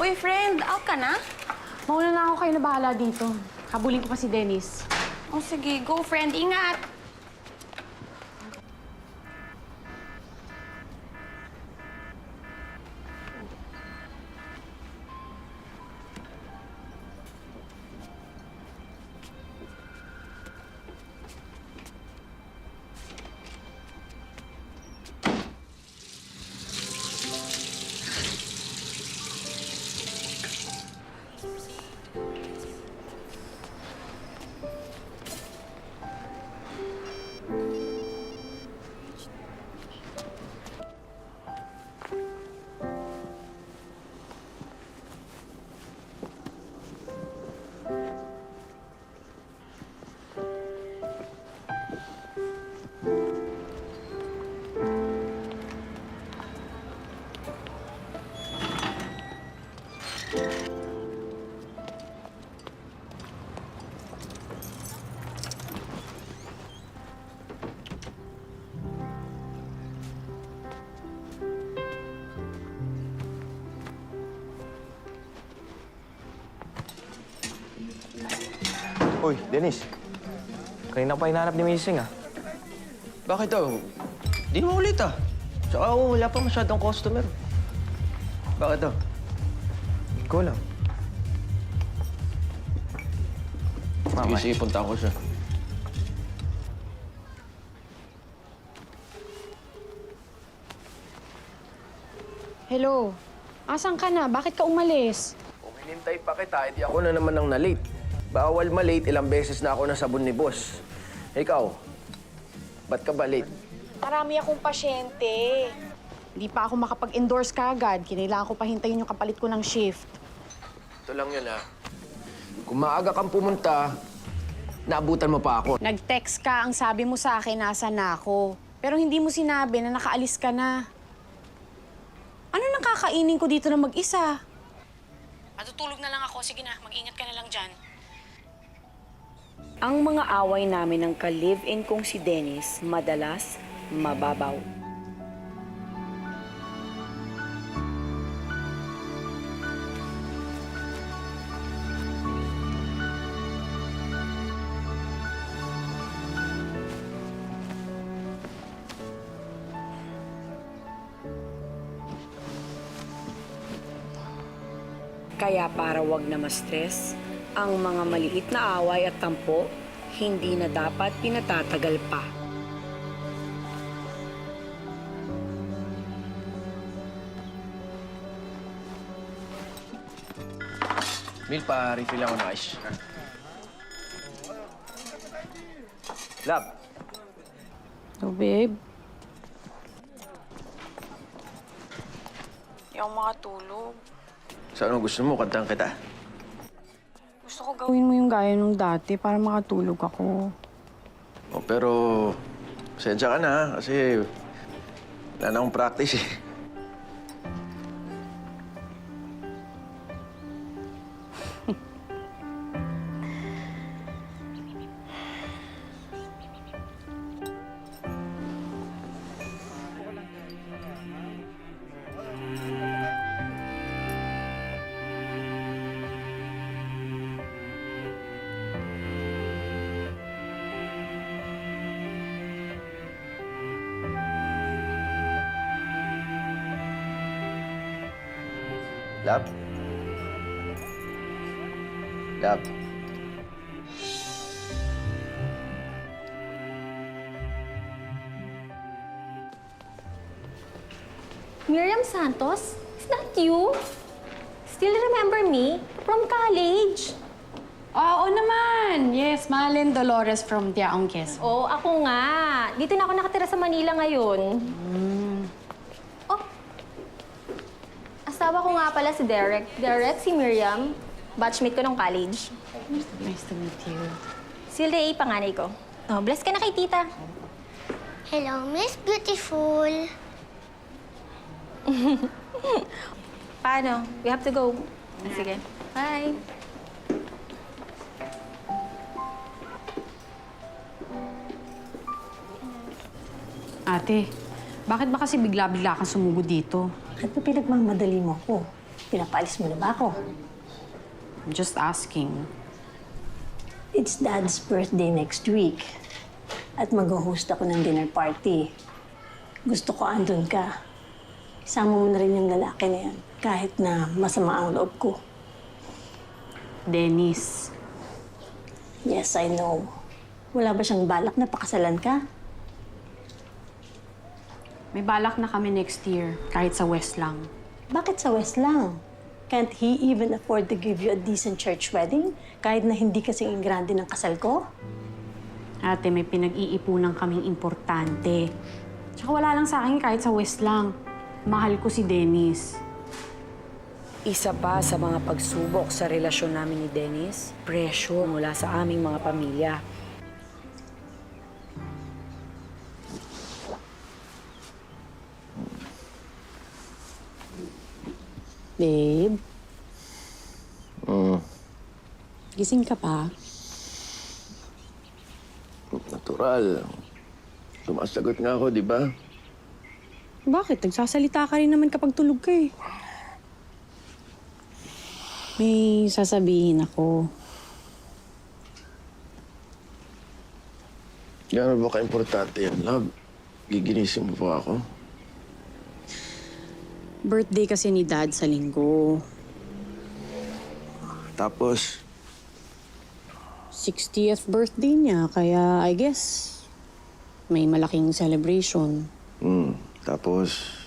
Uy, friend, out ka na? Mauna na ako, kayo na bahala dito. Habulin ko pa si Dennis. O sige, go friend, ingat! Uy, Dennis. Kanina pa hinahanap ni Missing, ah. Bakit daw? Di mo ulit, ah. Tsaka wala pa masyadong customer. Bakit daw? Hindi ko alam. Sige, punta ko siya. Hello? Asan ka na? Bakit ka umalis? Kung hinintay pa kita, edi ako na naman ang na-late. Bawal ma-late, ilang beses na ako nasabon ni boss. Ikaw, ba't ka ba late? Marami akong pasyente. Hindi pa ako makapag-endorse kagad. Kinailangan ko pa hintayin yung kapalit ko ng shift. Ito lang yun, ha. Kung maaga kang pumunta, naabutan mo pa ako. Nag-text ka, ang sabi mo sa akin, nasa na ako. Pero hindi mo sinabi na nakaalis ka na. Ano nang kakainin ko dito na mag-isa? Matutulog na lang ako. Sige na, mag-ingat ka na lang dyan. Ang mga away namin ng ka-live-in kong si Dennis, madalas mababaw. Kaya para wag na ma-stress, ang mga maliit na away at tampo, hindi na dapat pinatatagal pa. Mil, pa-refill ako ng ice. Lab, So, babe. Hindi ako makatulog. sa ano gusto mo? Kantahan kita. Gusto ko gawin mo yung gaya nung dati para makatulog ako. Oh, pero, pasensya ka na, ha? Kasi wala na akong practice, eh. Lab? Lab? Miriam Santos? Is that you? Still remember me? From college? Oo naman! Yes, Malin Dolores from Tiaong Quezon. Oo, ako nga. Dito na ako nakatira sa Manila ngayon. Oh, asawa ko nga pala si Derek. Derek, si Miriam. Batchmate ko nung college. Nice to meet you. Si Ray, panganay ko. Oh, bless ka na kay tita. Hello, Miss Beautiful. Paano? We have to go. Sige. Bye. Ate, bakit ba kasi bigla-bigla kang sumugod dito? Bakit ba pinagmamadali mo ako? Pinapaalis mo na ba ako? I'm just asking. It's Dad's birthday next week. At mag-host ako ng dinner party. Gusto ko andun ka. Isama mo na rin yung lalaki na yan, kahit na masama ang loob ko. Dennis. Yes, I know. Wala ba siyang balak na pakasalan ka? May balak na kami next year, kahit sa West lang. Bakit sa West lang? Can't he even afford to give you a decent church wedding? Kahit na hindi kasing grande ng kasal ko? Ate, may pinag-iipunan kaming importante. Tsaka wala lang sa akin kahit sa West lang. Mahal ko si Dennis. Isa pa sa mga pagsubok sa relasyon namin ni Dennis, pressure mula sa aming mga pamilya. Babe? Gising ka pa? Natural. Sumasagot nga ako, di ba? Bakit? Nagsasalita ka rin naman kapag tulog ka eh. May sasabihin ako. Gano'n ba ka-importante yan, love? Giginising mo pa ako? Birthday kasi ni Dad sa linggo. Tapos, 60th birthday niya, kaya I guess may malaking celebration. tapos,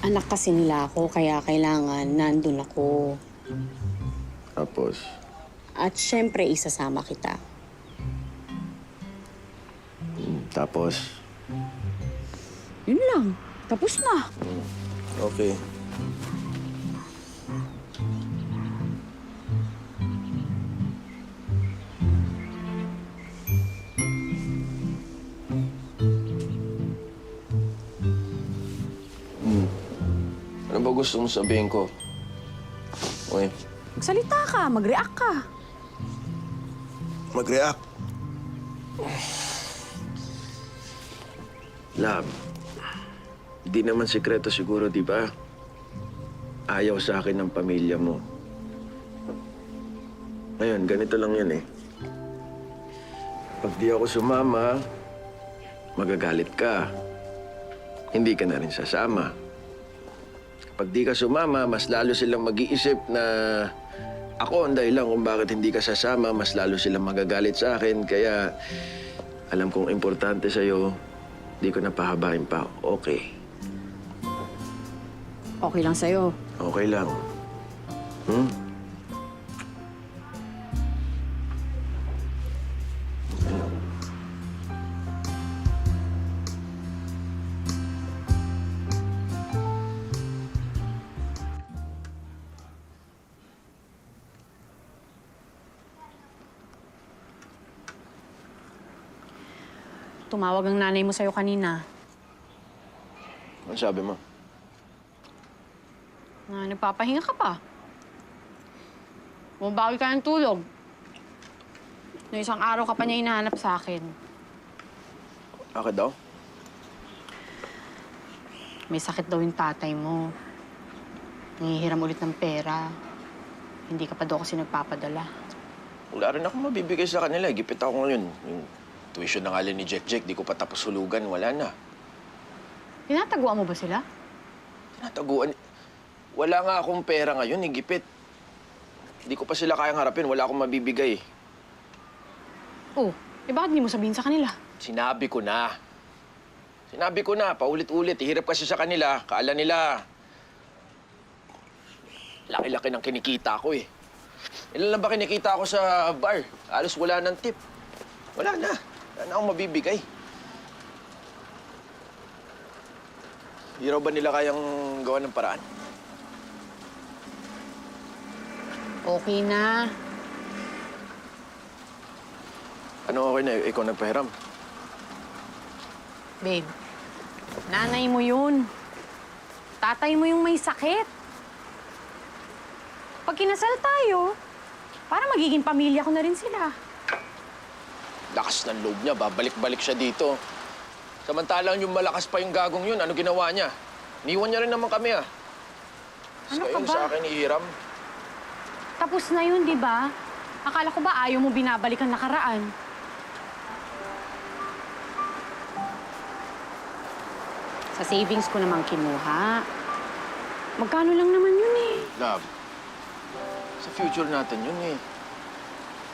Anak kasi nila ako, kaya kailangan nandun ako. tapos, At syempre, isasama kita. tapos, Yun lang. Tapos na. okay. Ano ba gusto mong sabihin ko? Okay. Magsalita ka, mag-react ka. Mag-react. Love, di naman sikreto siguro, di ba? Ayaw sa akin ng pamilya mo. Ngayon, ganito lang yan eh. Pag di ako sumama, magagalit ka. Hindi ka na rin sasama. Kapag di ka sumama, mas lalo silang mag-iisip na ako ang dahilan kung bakit hindi ka sasama, mas lalo silang magagalit sa akin. Kaya alam kong importante sa'yo, di ko na pahabain pa. Okay. Okay lang sa'yo. Okay lang. Tumawag ang nanay mo sa'yo kanina. Ano sabi mo? Na nagpapahinga ka pa. Bumabawi ka ng tulog. No, isang araw ka pa niya hinahanap sa akin. Bakit daw? May sakit daw yung tatay mo. Nangihiram ulit ng pera. Hindi ka pa daw kasi nagpapadala. Wala rin ako mabibigay sa kanila. Gipit ako ngayon. Yung tuition na nga ni Jack, di ko pa tapos hulugan. Wala na. Tinataguan mo ba sila? Tinataguan. Wala nga akong pera ngayon, gipit. Di ko pa sila kayang harapin. Wala akong mabibigay. Oh, bakit hindi mo sabihin sa kanila? Sinabi ko na. Sinabi ko na, paulit-ulit. Hirap kasi sa kanila. Kaala nila, laki-laki ng kinikita ko eh. Ilan lang ba kinikita ko sa bar? Alos wala ng tip. Wala na. Wala na akong mabibigay. Hindi raw ba nila kayang gawa ng paraan? Okay na. Ano okay na? Ikaw nagpahiram. Babe, nanay mo yun. Tatay mo yung may sakit. Pag kinasal tayo, para magiging pamilya ko na rin sila. Lakas ng loob niya. Babalik-balik siya dito. Samantalang yung malakas pa yung gagong yun, ano ginawa niya? Niwan niya rin naman kami, ah. Ano Kayo ka ba? sa akin ihiram. Tapos na yun, di ba? Akala ko ba ayaw mo binabalik ang nakaraan? Sa savings ko naman kinuha. Magkano lang naman yun eh. Love, sa future natin yun eh.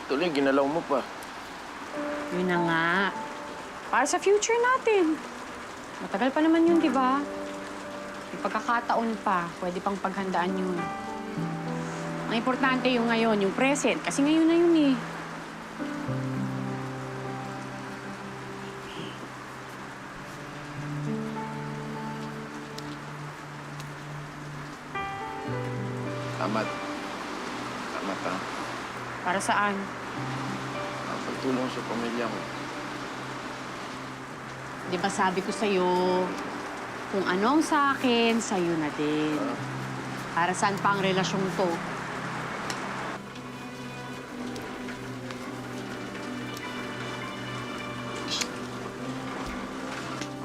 Tuloy, ginalaw mo pa. Yun na nga. Para sa future natin. Matagal pa naman yun, di ba? May pagkakataon pa. Pwede pang paghandaan yun. Ang importante yung ngayon, yung present. Kasi ngayon na yun eh. Amat. Amat, ha? Para saan? Pagtulong sa pamilya ko. Di ba sabi ko sa'yo, kung anong sa akin, sa'yo na din. Para saan pa ang relasyong to?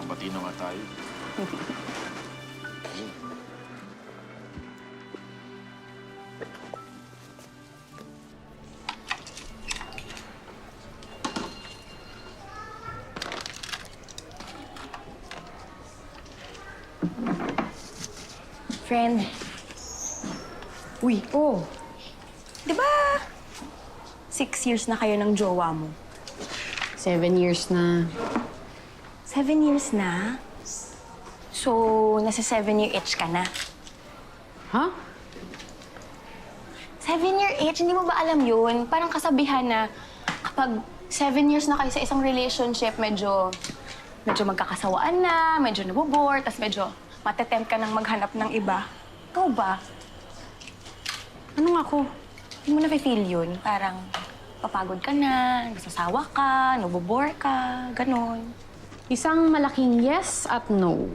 Mabati na nga tayo. Friend. Uy, oh. Di ba 6 years na kayo ng jowa mo? 7 years na. 7 years na? So, nasa 7-year itch ka na? Ha? 7-year itch? Hindi mo ba alam yun? Parang kasabihan na kapag 7 years na kayo sa isang relationship, medyo magkakasawaan na, medyo nabobore, tas medyo matetempt ka nang maghanap ng iba. Ikaw ba? Anong ako? Hindi mo na-feel yun? Parang papagod ka na, nasasawa ka, nabobore ka, ganon. Isang malaking yes at no.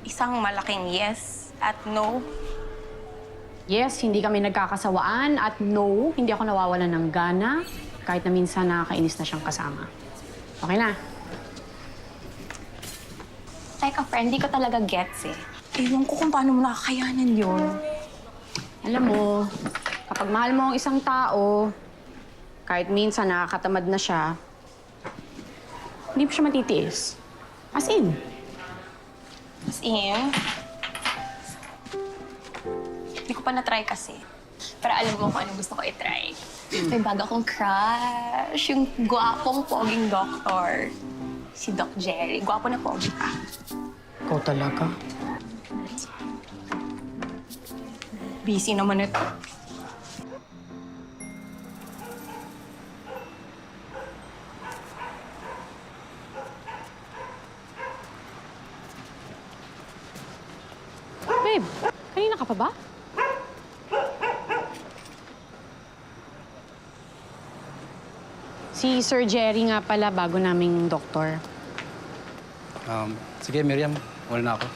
Isang malaking yes at no. Yes, hindi kami nagkakasawaan. At no, hindi ako nawawalan ng gana. Kahit na minsan nakakainis na siyang kasama. Okay na. Teka, friend, di ko talaga gets eh. Ewan ko kung paano mo nakakayanan yun. Alam mo, kapag mahal mo ang isang tao, kahit minsan nakakatamad na siya, hindi mo siya matitiis. As in. As in, hindi ko pa na-try kasi. Pero alam mo kung anong gusto ko i-try. May bago akong crush. Yung gwapong poging doktor. Si Doc Jerry. Gwapo na pogi pa. Ikaw talaga? Busy naman ito. Babe, kanina ka pa ba? Si Sir Jerry nga pala, bago naming doktor. Sige, Miriam. Wala na ako.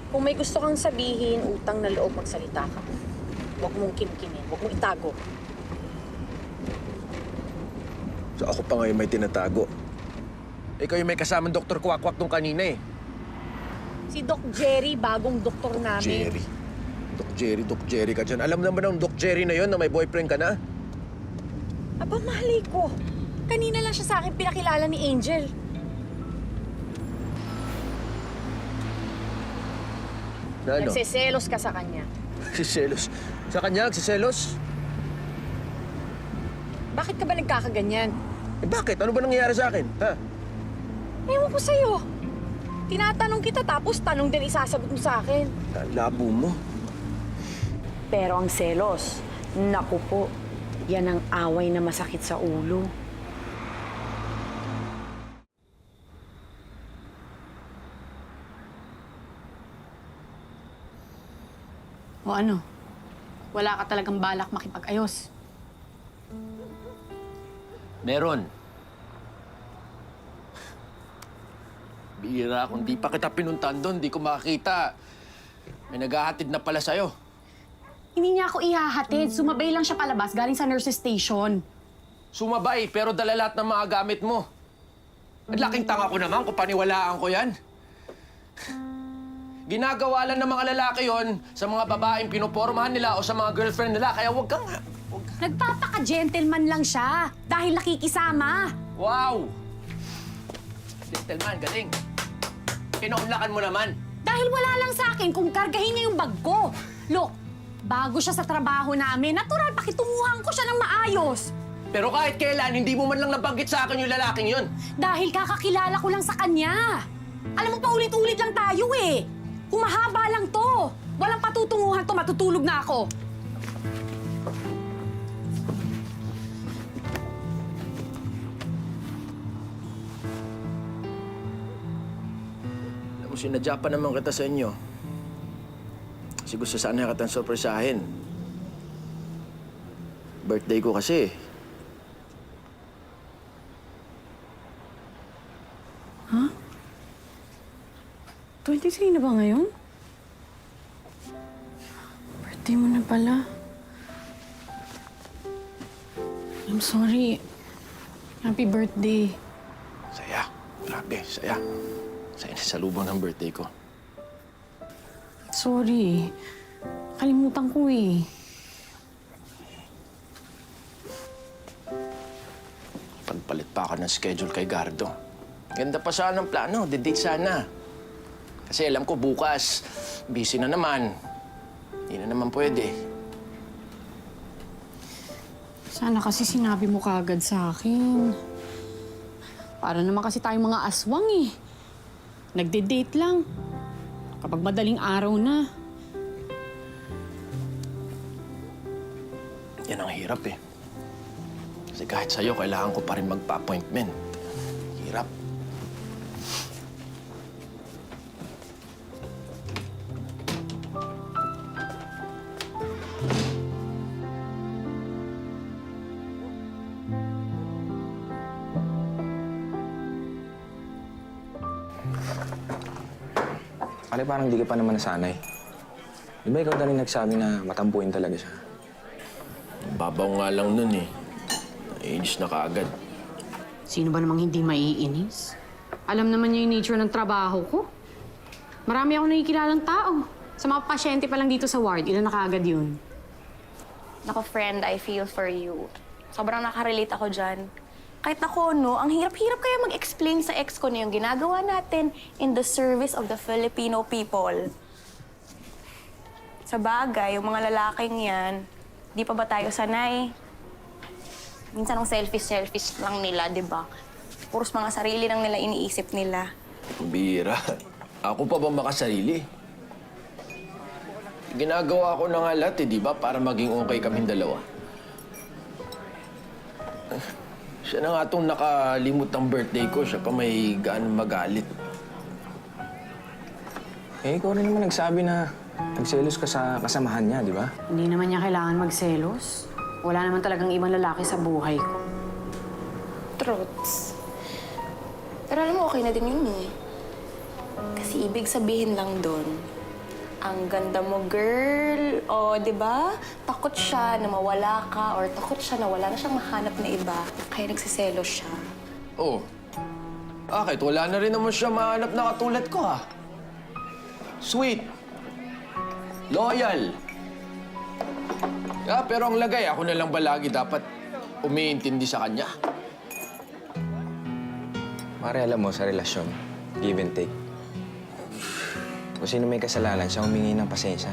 Kung may gusto kang sabihin, utang na loob magsalita ka. Huwag mong kimkimin, huwag mong itago. So ako pa ngayon may tinatago. Ikaw yung may kasamang Dr. Kwakwak nung kanina eh. Si Doc Jerry, bagong doktor namin. Jerry. Doc Jerry ka dyan. Alam naman ng Doc Jerry na yon na may boyfriend ka na? Aba, malay ko. Kanina lang siya sa akin pinakilala ni Angel. Na ano? Nagsiselos ka sa kanya. Nagsiselos. Sa kanya, nagsiselos? Bakit ka ba nagkakaganyan? Eh bakit? Ano ba nangyayari sa akin? Ha? Ewan ko sa'yo. Tinatanong kita tapos tanong din isasagot mo sa akin. Ang labo mo. Pero ang selos, naku po, yan ang away na masakit sa ulo. O ano? Wala ka talagang balak makipag-ayos. Meron. Bihira, kung di pa kita pinuntahan doon, di ko makakita. May naghahatid na pala sa'yo. Hindi niya ako ihahatid. Sumabay lang siya palabas galing sa nurse's station. Sumabay, pero dala lahat ng mga gamit mo. At laking tanga ko naman kung paniwalaan ko yan. Ginagawa lang ng mga lalaki yon sa mga babaeng pinopormahan nila o sa mga girlfriend nila. Kaya huwag kang... Nagpapaka-gentleman lang siya dahil nakikisama. Wow! Gentleman, galing. Pinaunlakan mo naman. Dahil wala lang sa akin kung kargahin niya yung bag ko. Look, bago siya sa trabaho namin, natural pakitunguhan ko siya ng maayos. Pero kahit kailan, hindi mo man lang nabanggit sa akin yung lalaking yun. Dahil kakakilala ko lang sa kanya. Alam mo, paulit-ulit lang tayo eh. Kung mahaba lang to, walang patutunguhan to, matutulog na ako. Alam mo, sinadya pa naman kita sa inyo. Kasi gusto sana kitang sorpresahin. Birthday ko kasi. 23 na ba ngayon? Birthday mo na pala. I'm sorry. Happy birthday. Saya. Grabe, saya. Saya na sa lubong ng birthday ko. Sorry. Kalimutan ko eh. Pagpalit pa ako ng schedule kay Gardo. Ganda pa sana ng plano. Didate sana. Kasi alam ko bukas, busy na naman. Hindi na naman pwede. Sana kasi sinabi mo kaagad sa akin. Para naman kasi tayong mga aswang eh. Nagde-date lang. Kapag madaling araw na. Yan ang hirap eh. Kasi kahit sa'yo, kailangan ko pa rin magpa-appointment. Hirap. Pare, parang di ka pa naman nasanay. Di ba ikaw na rin nagsabi na matampuin talaga siya? Babaw nga lang nun eh. Naiinis na kaagad. Sino ba namang hindi maiinis? Alam naman niya yung nature ng trabaho ko. Marami akong nakikilalang tao. Sa mga pasyente pa lang dito sa ward, ilan na kaagad yun? Nako, friend, I feel for you. Sobrang nakarelate ako dyan. Kahit ako, no, ang hirap-hirap kaya mag-explain sa ex ko na yung ginagawa natin in the service of the Filipino people. Sa bagay, yung mga lalaking yan, di pa ba tayo sanay? Minsan ang selfish lang nila, di ba? Puros mga sarili lang nila iniisip nila. Bira. Ako pa ba makasarili? Ginagawa ko na nga lahat, di ba? Para maging okay kaming dalawa. Siya na nga itong nakalimot ng birthday ko. Siya pa may gaan magalit. Eh, ikaw rin naman nagsabi na nagselos ka sa kasamahan niya, di ba? Hindi naman niya kailangan magselos. Wala naman talagang ibang lalaki sa buhay ko. Truths. Pero alam mo, okay na din yun eh. Kasi ibig sabihin lang doon, ang ganda mo, girl. O, di ba? Takot siya na mawala ka or takot siya na wala na siyang mahanap na iba. Kaya nagsiselos siya. Oh. Bakit? Wala na rin naman siya mahanap na katulad ko, ha? Sweet. Loyal. Pero ang lagay, ako na lang ba lagi dapat umiintindi sa kanya? Pare, alam mo, sa relasyon, give and take. Kung sino may kasalanan, siya humingi ng pasensya.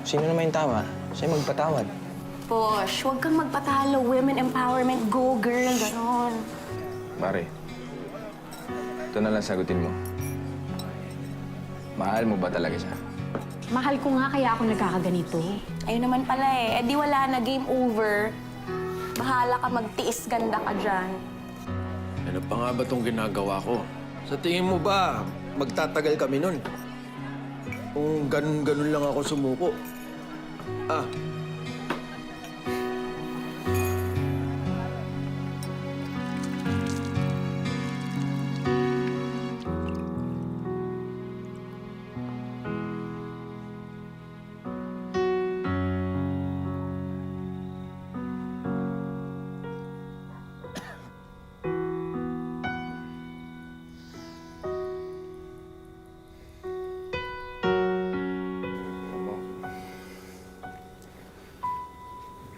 Kung sino naman yung tama, siya magpatawad. Posh, huwag kang magpatalo. Women empowerment. Go, girl. Ganon. Pare, ito na lang sagutin mo. Mahal mo ba talaga siya? Mahal ko nga kaya ako nagkakaganito. Ayun naman pala eh. Eh di wala na. Game over. Bahala ka magtiis. Ganda ka dyan. Ano pa nga ba itong ginagawa ko? Sa tingin mo ba, magtatagal kami nun? Kung ganun-ganun lang ako sumuko. Ah.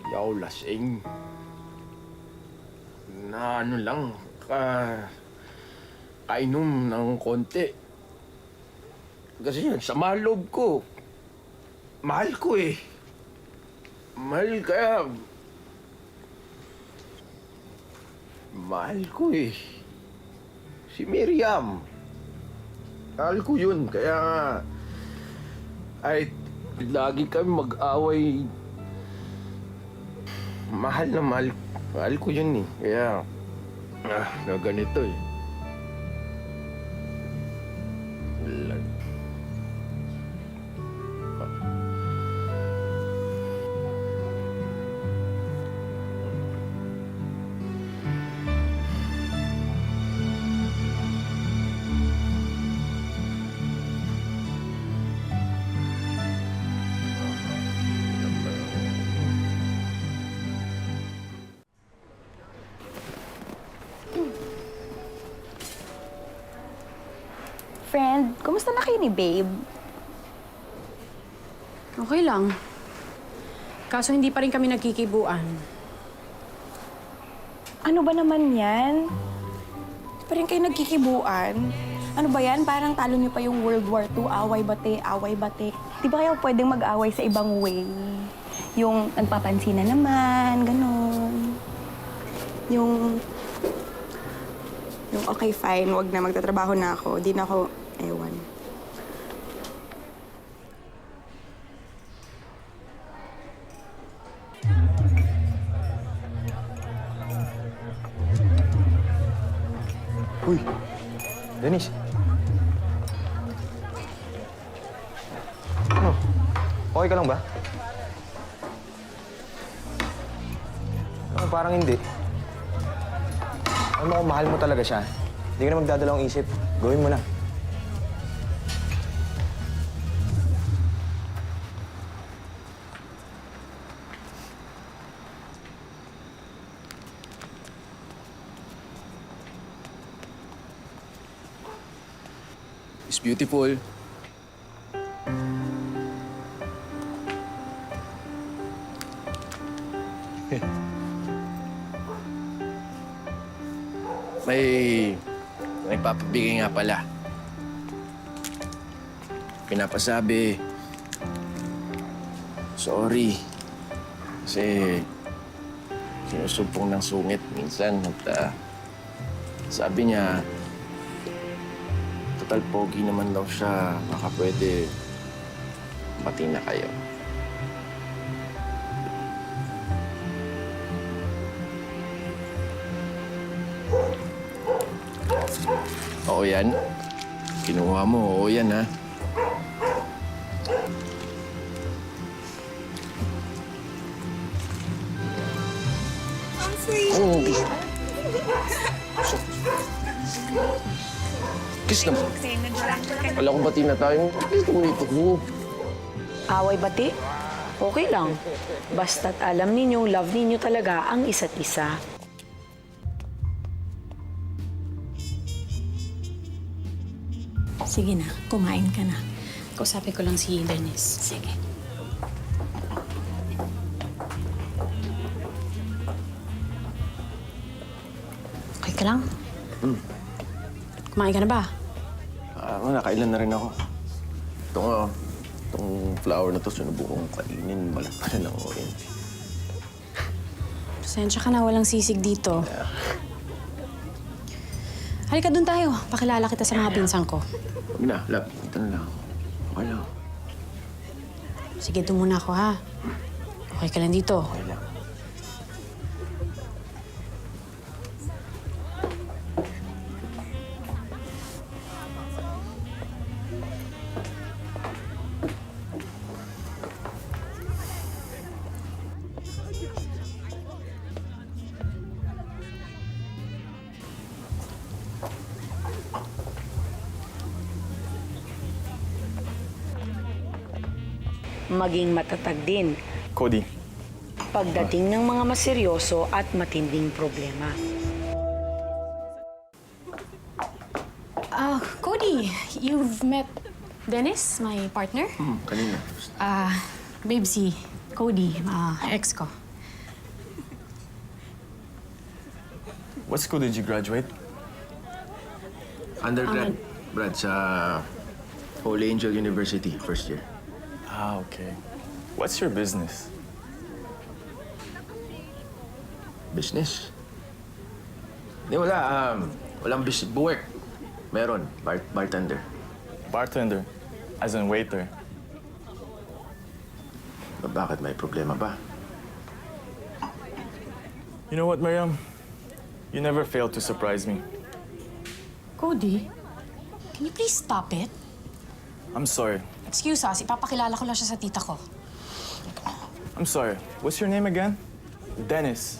Di ako lasing. Na ano lang, kainom ng konti. Kasi yun, sa mahal loob ko. Mahal ko eh. Mahal kaya... Mahal ko eh. Si Miriam. Mahal ko yun, kaya nga... Ay, lagi kami mag-away. Mahal na mahal. Mahal ko yun eh. Kaya, ganito eh. Wala. Friend, kumusta na kayo ni Babe? Okay lang. Kaso hindi pa rin kami nagkikibuan. Ano ba naman yan? Di pa rin kayo nagkikibuan? Ano ba yan? Parang talo niyo pa yung World War II, away-bate, away-bate. Di ba kayo pwedeng mag-away sa ibang way? Yung nagpapansin na naman, ganon. Yung okay, fine, wag na, magtatrabaho na ako. Di na ako, ewan. Uy, Denise. Ano? Okay ka lang ba? Parang hindi. Alam mo kung mahal mo talaga siya, hindi ka na magdadalawang isip. Gawin mo na. It's beautiful. May nagpapabigay nga pala. Pinapasabi, sorry. Kasi sinusumpong ng sungit minsan at sabi niya, total pogi naman daw siya, baka pwede bati na kayo. Oo yan. Kinuha mo, oo yan ha. Oh, kiss naman. Wala kong bati na tayo. Kiss naman ito ko. Away bati? Okay lang. Basta't alam ninyo, love ninyo talaga ang isa't isa. Sige na, kumain ka na. Kausapin ko lang si Denise. Sige. Okay ka lang? Kumain ka na ba? Nakailan na rin ako. Ito nga, itong flower na to, sinubukong kainin. Balat pa na lang ako yun. Pasensya ka na, walang sisig dito. Halika dun tayo. Pakilala kita sa mga pinsan ko. Huwag na, love. Ito na lang. Okay lang. Sige, dun muna ako, ha? Okay ka lang dito. Okay lang. maging matatag din Cody, pagdating ng mga maseryoso at matinding problema. Cody, you've met Dennis, my partner? Kanina. Babe, si Cody, ex ko. what school did you graduate? Undergrad, Brad, sa Holy Angel University, first year. Ah, okay. What's your business? Business? Hindi, wala. Walang business. Work. Meron. Bartender. Bartender, as in waiter. Bakit? May problema ba? You know what, Miriam? You never fail to surprise me. Cody, can you please stop it? I'm sorry. Excuse us, ipapakilala ko lang siya sa tita ko. I'm sorry. What's your name again? Dennis.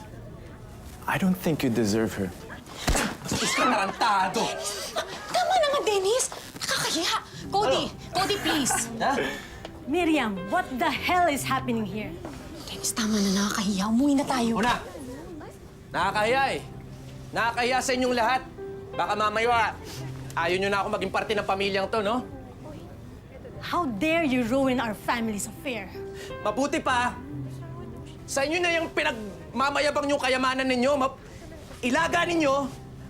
I don't think you deserve her. Tama na nga, Dennis! Nakakahiya! Cody! Cody, please! Miriam, what the hell is happening here? Dennis, tama na, nakakahiya. Umuwi na tayo. Una, nakakahiya eh. Nakakahiya sa inyong lahat. Baka mamaya, ayaw nyo na ako maging parte ng pamilyang to, no? How dare you ruin our family's affair? Mabuti pa, sa inyo na yung pinagmamayabang yung kayamanan ninyo. Ilaga ninyo,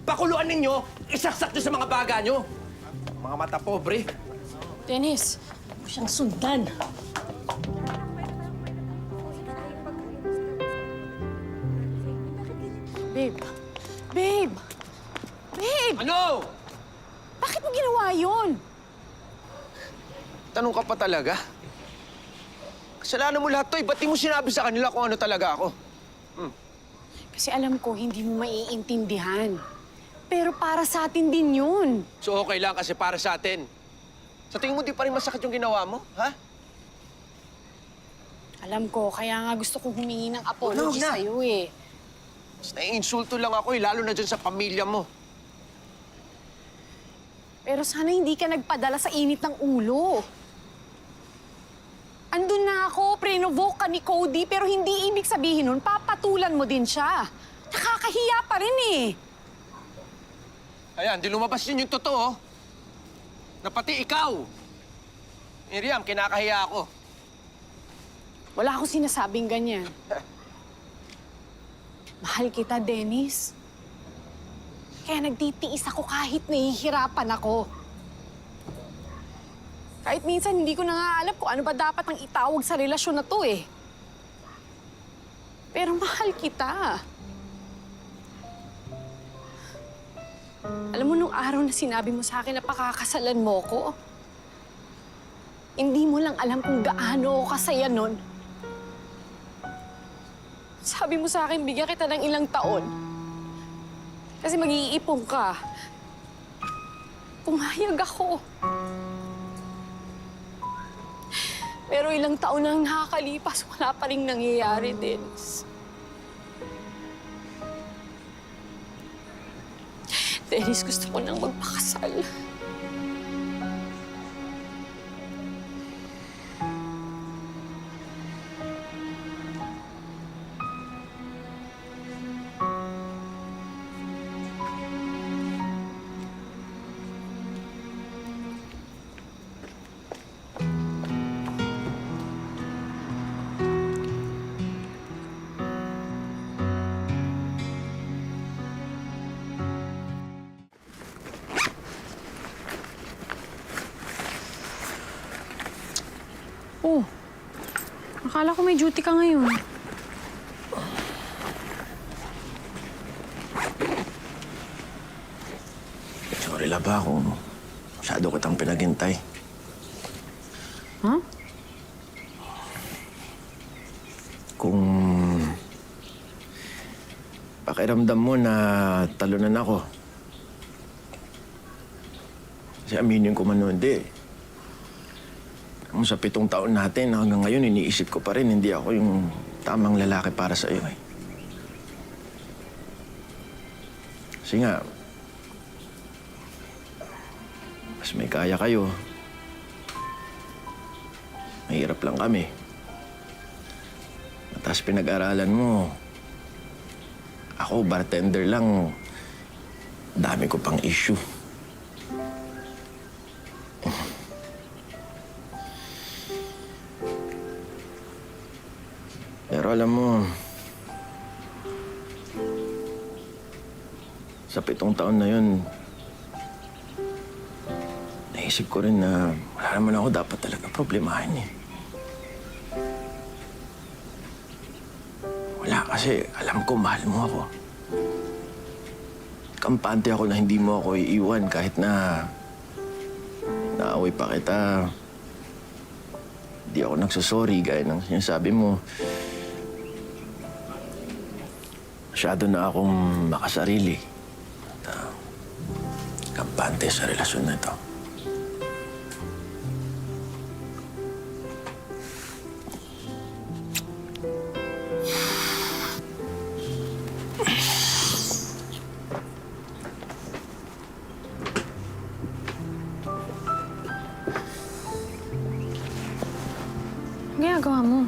pakuluan ninyo, isaksak nyo sa mga baga nyo. Mga mata pobre. Dennis, Huwag siyang sundan. babe. Babe! Babe! Ano? Bakit mo ginawa yun? Tanong ka pa talaga? Kasalanan mo lahat to, Ba't di mo sinabi sa kanila kung ano talaga ako? Kasi alam ko, hindi mo maiintindihan. Pero para sa atin din yun. So okay lang kasi para sa atin. Sa tingin mo di pa rin masakit yung ginawa mo, ha? Alam ko, kaya nga gusto kong humingi ng apology Huwag na. sa'yo eh. Mas naiinsulto lang ako lalo na dyan sa pamilya mo. Pero sana hindi ka nagpadala sa init ng ulo. Andun na ako, prenovoke ka ni Cody, pero hindi ibig sabihin nun, papatulan mo din siya. Nakakahiya pa rin eh. Ayan, di lumabas yun yung totoo. Na pati ikaw. Miriam, kinakahiya ako. Wala akong sinasabing ganyan. Mahal kita, Dennis. Kaya nagtitiis ako kahit nahihirapan ako. Kahit minsan hindi ko na nga alam kung ano ba dapat ang itawag sa relasyon na to eh. Pero mahal kita. Alam mo, nung araw na sinabi mo sa akin na pakakasalan mo ko, hindi mo lang alam kung gaano ako kasaya nun. Sabi mo sa akin, bigyan kita ng ilang taon. Kasi mag-iipon ka. Pumayag ako. Pero ilang taon na ang nakakalipas, wala pa rin nangyayari, Dennis. Dennis, gusto ko nang magpakasal. Oh, akala ko may duty ka ngayon. Sorry lang ba kung masyado kitang pinaghintay. Huh? Kung pakiramdam mo na talunan ako. Kasi aminin ko man o hindi. Kung sa 7 taon natin, hanggang ngayon, iniisip ko pa rin, hindi ako yung tamang lalaki para sa iyo eh. Kasi nga, mas may kaya kayo. Mahirap lang kami. Tapos pinag-aralan mo. Ako, bartender lang. Dami ko pang issue. Pero alam mo, sa 7 taon na yun, naisip ko rin na wala naman ako dapat talaga problemahin eh. Wala kasi alam ko mahal mo ako. Kampante ako na hindi mo ako iiwan kahit na naaway pa kita. Hindi ako nagsasorry gaya ng sinasabi mo. Masyado na akong makasarili. At, kampante sa relasyon na ito. Ang ginagawa mo?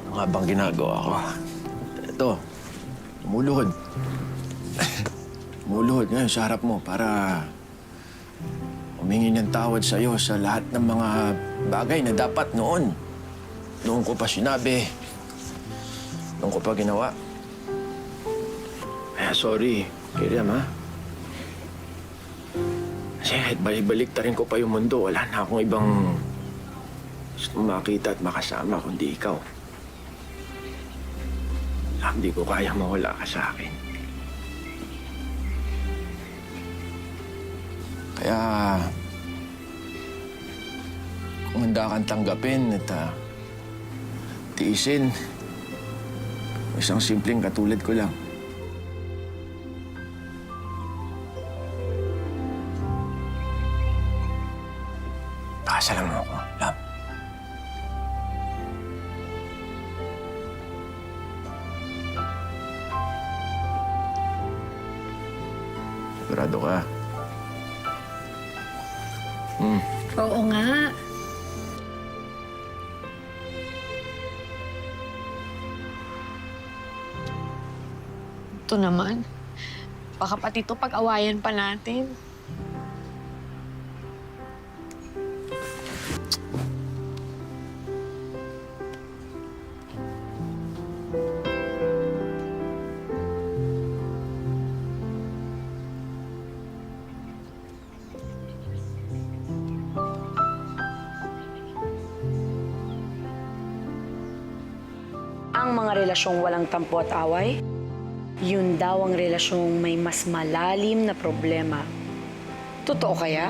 Ano nga bang ginagawa ko? Ito, umuluhod. Umuluhod ngayon sa harap mo para humingi ng tawad sa'yo sa lahat ng mga bagay na dapat noon. Noon ko pa sinabi. Noon ko pa ginawa. Kaya sorry, Kiriam, ha? Kasi kahit balik-balik-tarin ko pa yung mundo, wala na akong ibang gustong makita at makasama kundi ikaw. Hindi ko kaya mawala ka sa akin. Kaya, kung handa kang tanggapin at tiisin, isang simpleng katulad ko lang. Pakasalan mo ako, love. Sigurado ka? Oo nga. Ito naman. Baka pati ito pag-awayan pa natin. Ang mga relasyong walang tampo at away, yun daw ang relasyong may mas malalim na problema. Totoo kaya?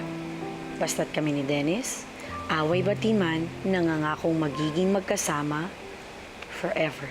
Basta't kami ni Dennis, away batiman, nangangakong magiging magkasama forever.